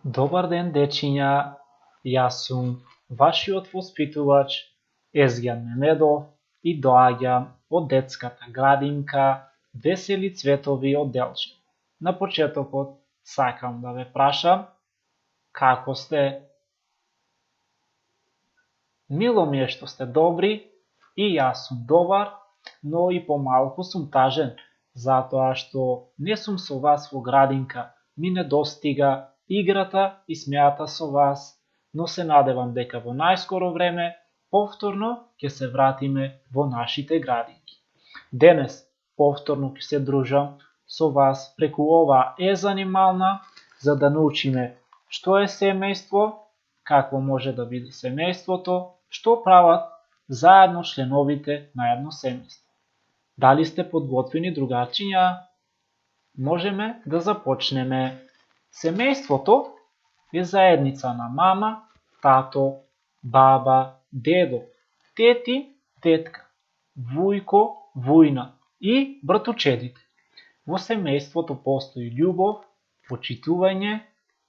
Добар ден, дечиња, јас сум вашиот воспитувач Езгјан Мемедов и доаѓам од детската градинка Весели цветови од Делчев. На почетокот сакам да ве прашам како сте? Мило ми е што сте добри и јас сум добар, но и помалку сум тажен, затоа што не сум со вас во градинка, ми недостига играта и смеата со вас, но се надевам дека во најскоро време повторно ќе се вратиме во нашите градинки. Денес повторно ќе се дружам со вас преку оваа занимална за да научиме што е семејство, какво може да биде семејството, што прават заедно членовите на едно семејство. Дали сте подготвени, другарчиња? Можеме да започнеме. Семејството е заедница на мама, тато, баба, дедо, тети, тетка, вујко, вујна и братучедите. Во семејството постои љубов, почитување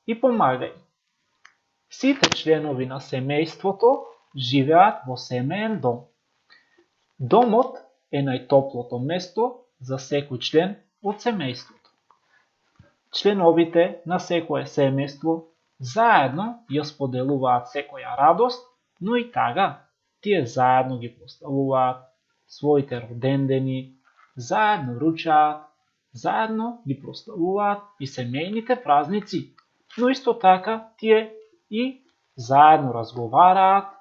и помагање. Сите членови на семејството живеат во семеен дом. Домот е најтоплото место за секој член од семејството. Членовите на секое семејство заедно ја споделуваат секоја радост, но и тага тие заедно ги прославуваат своите родендени, заедно ручаат, заедно ги прославуваат и семејните празници, но исто така тие и заедно разговараат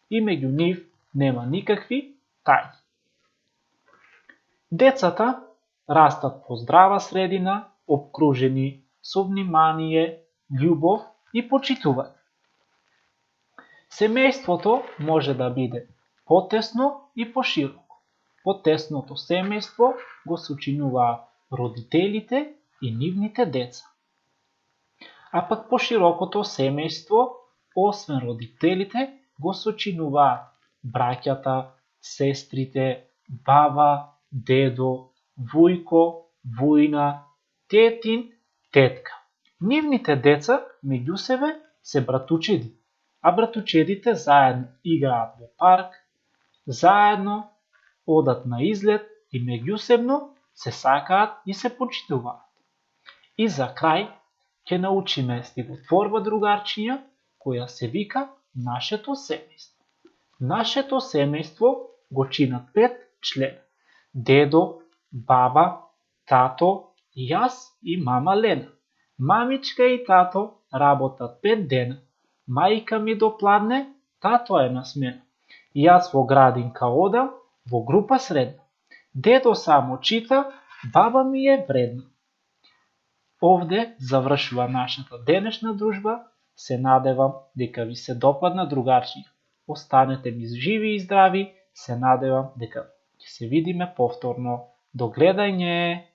и меѓу нив нема никакви тајни. Децата растат во здрава средина, опкружени со внимание, љубов и почитување. Семејството може да биде потесно и пошироко. Потесното семејство го сочинуваат родителите и нивните деца. А пак поширокото семејство, освен родителите, го сочинуваат браќата, сестрите, баба, дедо, вујко, вујна, тетин, тетка. Нивните деца меѓу себе се братучеди, а братучедите заедно играат во парк, заедно одат на излет и меѓусебно се сакаат и се почитуваат. И за крај ќе научиме стихотворба, другарчиња, која се вика Нашето семејство. Нашето семејство го чинат 5 члена: дедо, баба, тато, јас и мама Лена. Мамичка и тато работат 5 дена. Мајка ми допладне, тато е на смена. Јас во градинка одам, во група средна. Дедо само чита, баба ми е вредна. Овде завршува нашата денешна дружба. Се надевам дека ви се допадна, другарчиња. Останете ми живи и здрави. Се надевам дека ќе се видиме повторно. До гледање!